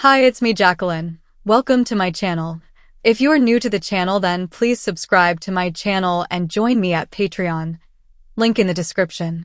Hi, it's me, Jacqueline. Welcome to my channel. If you are new to the channel, then please subscribe to my channel and join me at Patreon. Link in the description.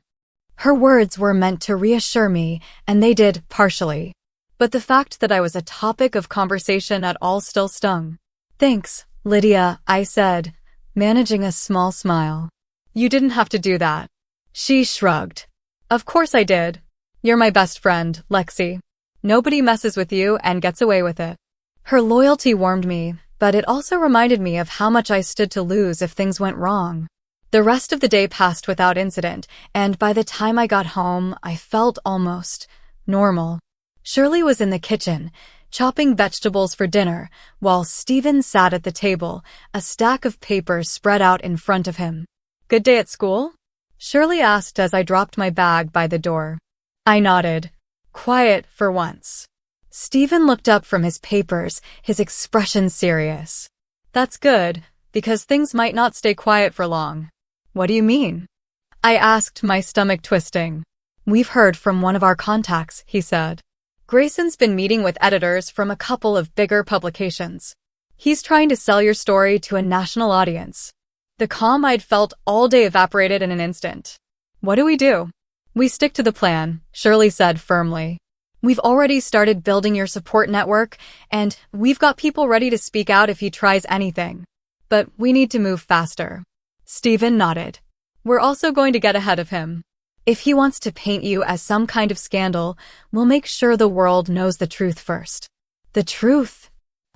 Her words were meant to reassure me, and they did partially. But the fact that I was a topic of conversation at all still stung. Thanks, Lydia, I said, managing a small smile. You didn't have to do that. She shrugged. Of course I did. You're my best friend, Lexi. Nobody messes with you and gets away with it. Her loyalty warmed me, but it also reminded me of how much I stood to lose if things went wrong. The rest of the day passed without incident, and by the time I got home, I felt almost normal. Shirley was in the kitchen, chopping vegetables for dinner, while Stephen sat at the table, a stack of papers spread out in front of him. Good day at school? Shirley asked as I dropped my bag by the door. I nodded. Quiet for once. Stephen looked up from his papers, his expression serious. That's good, because things might not stay quiet for long. What do you mean? I asked, my stomach twisting. We've heard from one of our contacts, he said. Grayson's been meeting with editors from a couple of bigger publications. He's trying to sell your story to a national audience. The calm I'd felt all day evaporated in an instant. What do we do? We stick to the plan, Shirley said firmly. We've already started building your support network, and we've got people ready to speak out if he tries anything. But we need to move faster. Stephen nodded. We're also going to get ahead of him. If he wants to paint you as some kind of scandal, we'll make sure the world knows the truth first. The truth?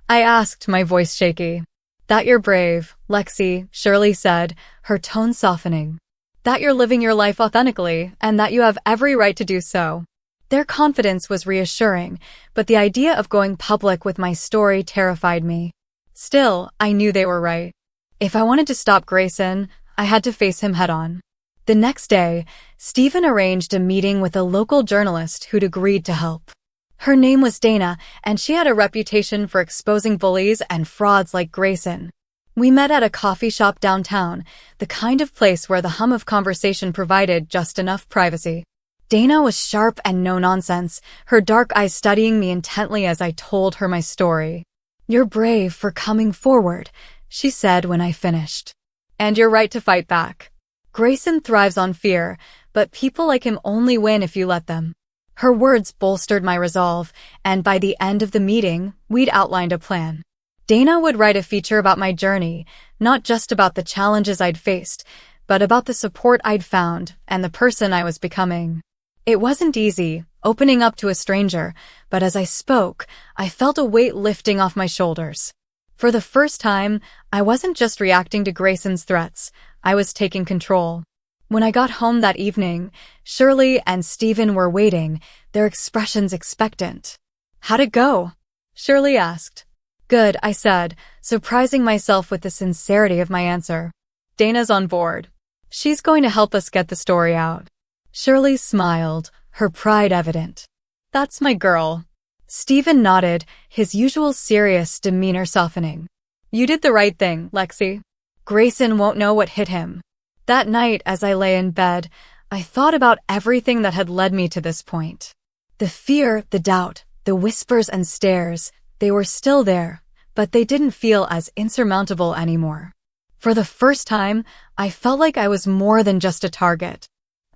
I asked, my voice shaky. That you're brave, Lexi, Shirley said, her tone softening. That you're living your life authentically, and that you have every right to do so. Their confidence was reassuring, but the idea of going public with my story terrified me. Still, I knew they were right. If I wanted to stop Grayson, I had to face him head-on. The next day, Stephen arranged a meeting with a local journalist who'd agreed to help. Her name was Dana, and she had a reputation for exposing bullies and frauds like Grayson. We met at a coffee shop downtown, the kind of place where the hum of conversation provided just enough privacy. Dana was sharp and no-nonsense, her dark eyes studying me intently as I told her my story. You're brave for coming forward, she said when I finished. And you're right to fight back. Grayson thrives on fear, but people like him only win if you let them. Her words bolstered my resolve, and by the end of the meeting, we'd outlined a plan. Dana would write a feature about my journey, not just about the challenges I'd faced, but about the support I'd found and the person I was becoming. It wasn't easy, opening up to a stranger, but as I spoke, I felt a weight lifting off my shoulders. For the first time, I wasn't just reacting to Grayson's threats, I was taking control. When I got home that evening, Shirley and Stephen were waiting, their expressions expectant. How'd it go? Shirley asked. Good, I said, surprising myself with the sincerity of my answer. Dana's on board. She's going to help us get the story out. Shirley smiled, her pride evident. That's my girl. Stephen nodded, his usual serious demeanor softening. You did the right thing, Lexi. Grayson won't know what hit him. That night, as I lay in bed, I thought about everything that had led me to this point. The fear, the doubt, the whispers and stares, they were still there, but they didn't feel as insurmountable anymore. For the first time, I felt like I was more than just a target.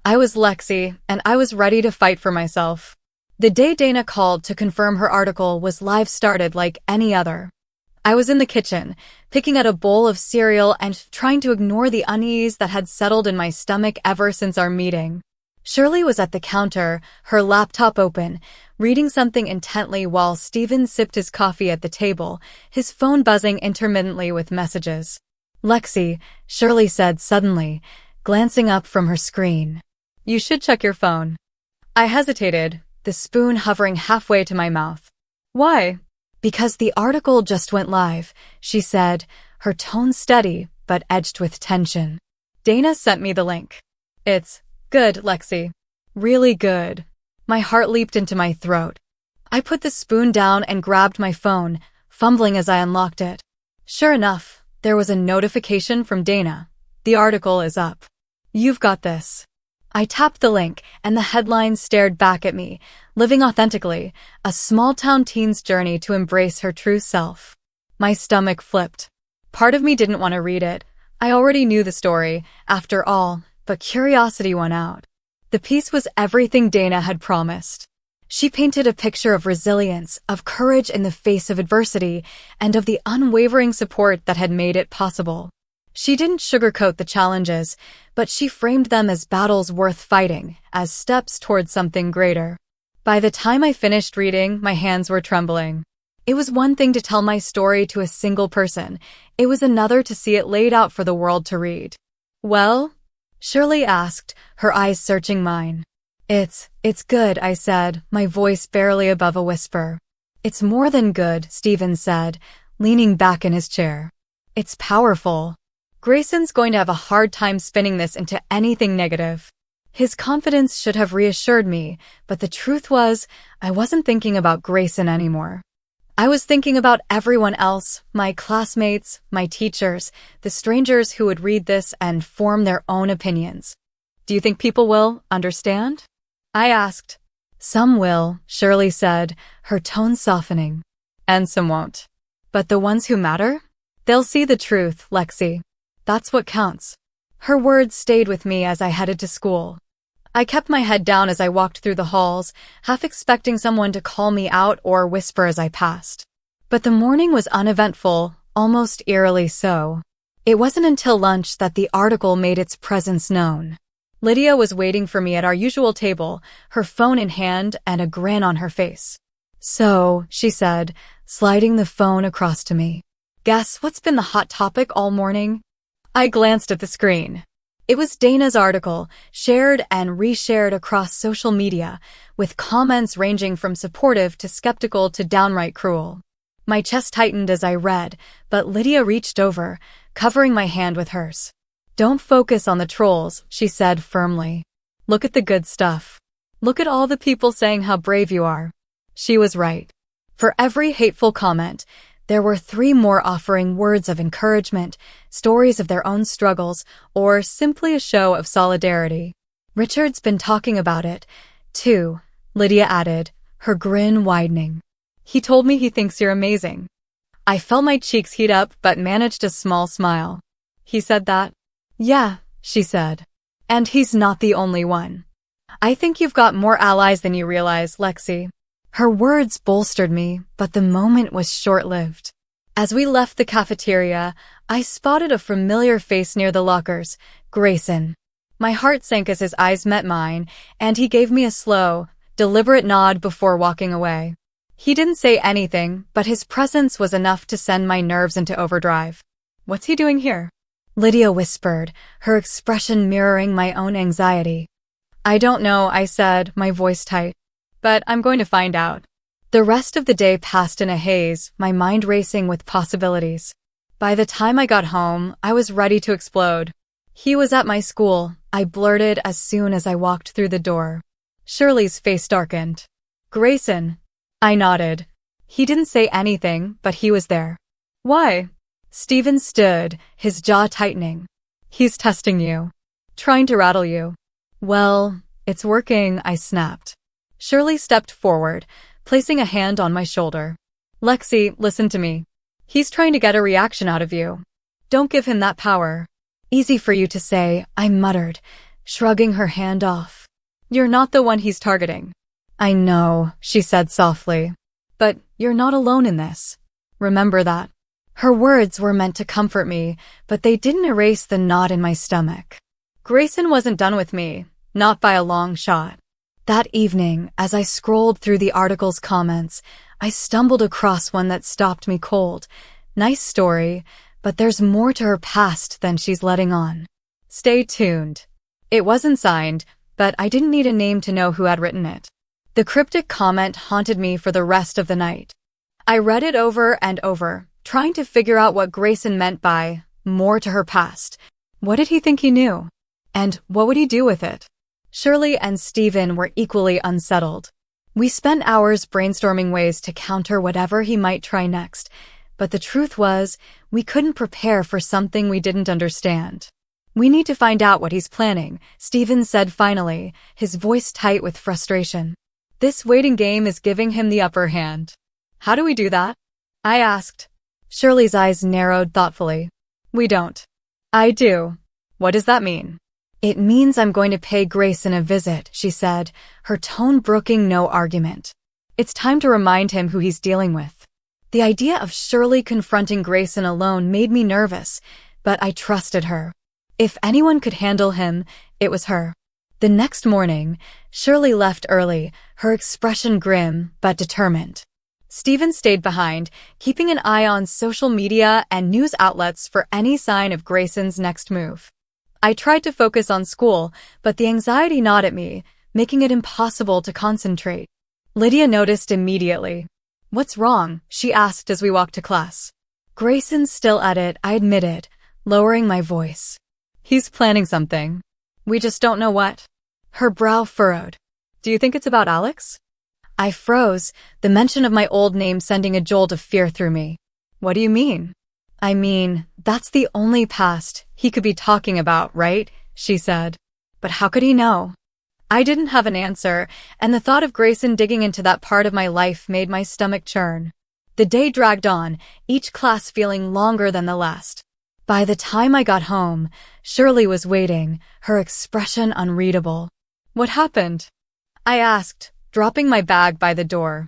I was Lexi, and I was ready to fight for myself. The day Dana called to confirm her article was live started like any other. I was in the kitchen, picking at a bowl of cereal and trying to ignore the unease that had settled in my stomach ever since our meeting. Shirley was at the counter, her laptop open, reading something intently while Stephen sipped his coffee at the table, his phone buzzing intermittently with messages. Lexi, Shirley said suddenly, glancing up from her screen. You should check your phone. I hesitated, the spoon hovering halfway to my mouth. Why? Because the article just went live, she said, her tone steady but edged with tension. Dana sent me the link. It's good, Lexi. Really good. My heart leaped into my throat. I put the spoon down and grabbed my phone, fumbling as I unlocked it. Sure enough, there was a notification from Dana. The article is up. You've got this. I tapped the link, and the headline stared back at me, Living authentically, a small-town teen's journey to embrace her true self. My stomach flipped. Part of me didn't want to read it. I already knew the story, after all, but curiosity won out. The piece was everything Dana had promised. She painted a picture of resilience, of courage in the face of adversity, and of the unwavering support that had made it possible. She didn't sugarcoat the challenges, but she framed them as battles worth fighting, as steps toward something greater. By the time I finished reading, my hands were trembling. It was one thing to tell my story to a single person. It was another to see it laid out for the world to read. "Well?" Shirley asked, her eyes searching mine. It's good," I said, my voice barely above a whisper. "It's more than good," Stephen said, leaning back in his chair. "It's powerful. Grayson's going to have a hard time spinning this into anything negative." His confidence should have reassured me, but the truth was, I wasn't thinking about Grayson anymore. I was thinking about everyone else, my classmates, my teachers, the strangers who would read this and form their own opinions. "Do you think people will understand?" I asked. "Some will," Shirley said, her tone softening. "And some won't. But the ones who matter? They'll see the truth, Lexi. That's what counts." Her words stayed with me as I headed to school. I kept my head down as I walked through the halls, half expecting someone to call me out or whisper as I passed. But the morning was uneventful, almost eerily so. It wasn't until lunch that the article made its presence known. Lydia was waiting for me at our usual table, her phone in hand and a grin on her face. "So," she said, sliding the phone across to me. "Guess what's been the hot topic all morning?" I glanced at the screen. It was Dana's article, shared and reshared across social media, with comments ranging from supportive to skeptical to downright cruel. My chest tightened as I read, but Lydia reached over, covering my hand with hers. "Don't focus on the trolls," she said firmly. "Look at the good stuff. Look at all the people saying how brave you are." She was right. For every hateful comment, there were 3 more offering words of encouragement, stories of their own struggles, or simply a show of solidarity. "Richard's been talking about it, too," Lydia added, her grin widening. "He told me he thinks you're amazing." I felt my cheeks heat up but managed a small smile. "He said that?" "Yeah," she said. "And he's not the only one. I think you've got more allies than you realize, Lexi." Her words bolstered me, but the moment was short-lived. As we left the cafeteria, I spotted a familiar face near the lockers, Grayson. My heart sank as his eyes met mine, and he gave me a slow, deliberate nod before walking away. He didn't say anything, but his presence was enough to send my nerves into overdrive. "What's he doing here?" Lydia whispered, her expression mirroring my own anxiety. "I don't know," I said, my voice tight. "But I'm going to find out." The rest of the day passed in a haze, my mind racing with possibilities. By the time I got home, I was ready to explode. "He was at my school," I blurted as soon as I walked through the door. Shirley's face darkened. "Grayson?" I nodded. He didn't say anything, but he was there. "Why?" Stephen stood, his jaw tightening. "He's testing you. Trying to rattle you." "Well, it's working," I snapped. Shirley stepped forward, placing a hand on my shoulder. "Lexi, listen to me. He's trying to get a reaction out of you. Don't give him that power." "Easy for you to say," I muttered, shrugging her hand off. "You're not the one he's targeting." "I know," she said softly. "But you're not alone in this. Remember that." Her words were meant to comfort me, but they didn't erase the knot in my stomach. Grayson wasn't done with me, not by a long shot. That evening, as I scrolled through the article's comments, I stumbled across one that stopped me cold. "Nice story, but there's more to her past than she's letting on. Stay tuned." It wasn't signed, but I didn't need a name to know who had written it. The cryptic comment haunted me for the rest of the night. I read it over and over, trying to figure out what Grayson meant by more to her past. What did he think he knew? And what would he do with it? Shirley and Stephen were equally unsettled. We spent hours brainstorming ways to counter whatever he might try next, but the truth was, we couldn't prepare for something we didn't understand. "We need to find out what he's planning," Stephen said finally, his voice tight with frustration. This waiting game is giving him the upper hand. How do we do that? I asked. Shirley's eyes narrowed thoughtfully. We don't. I do. What does that mean? It means I'm going to pay Grayson a visit, she said, her tone brooking no argument. It's time to remind him who he's dealing with. The idea of Shirley confronting Grayson alone made me nervous, but I trusted her. If anyone could handle him, it was her. The next morning, Shirley left early, her expression grim but determined. Stephen stayed behind, keeping an eye on social media and news outlets for any sign of Grayson's next move. I tried to focus on school, but the anxiety gnawed at me, making it impossible to concentrate. Lydia noticed immediately. What's wrong? She asked as we walked to class. Grayson's still at it, I admitted, lowering my voice. He's planning something. We just don't know what. Her brow furrowed. Do you think it's about Alex? I froze, the mention of my old name sending a jolt of fear through me. What do you mean? I mean, that's the only past he could be talking about, right? She said. But how could he know? I didn't have an answer, and the thought of Grayson digging into that part of my life made my stomach churn. The day dragged on, each class feeling longer than the last. By the time I got home, Shirley was waiting, her expression unreadable. What happened? I asked, dropping my bag by the door.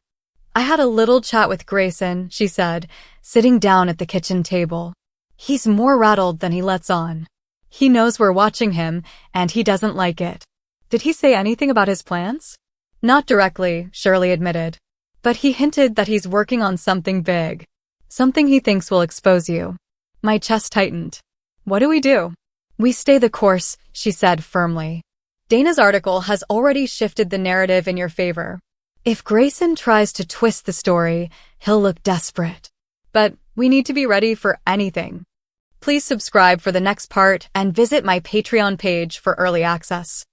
I had a little chat with Grayson, she said, sitting down at the kitchen table. He's more rattled than he lets on. He knows we're watching him, and he doesn't like it. Did he say anything about his plans? Not directly, Shirley admitted. But he hinted that he's working on something big. Something he thinks will expose you. My chest tightened. What do we do? We stay the course, she said firmly. Dana's article has already shifted the narrative in your favor. If Grayson tries to twist the story, he'll look desperate. But we need to be ready for anything. Please subscribe for the next part and visit my Patreon page for early access.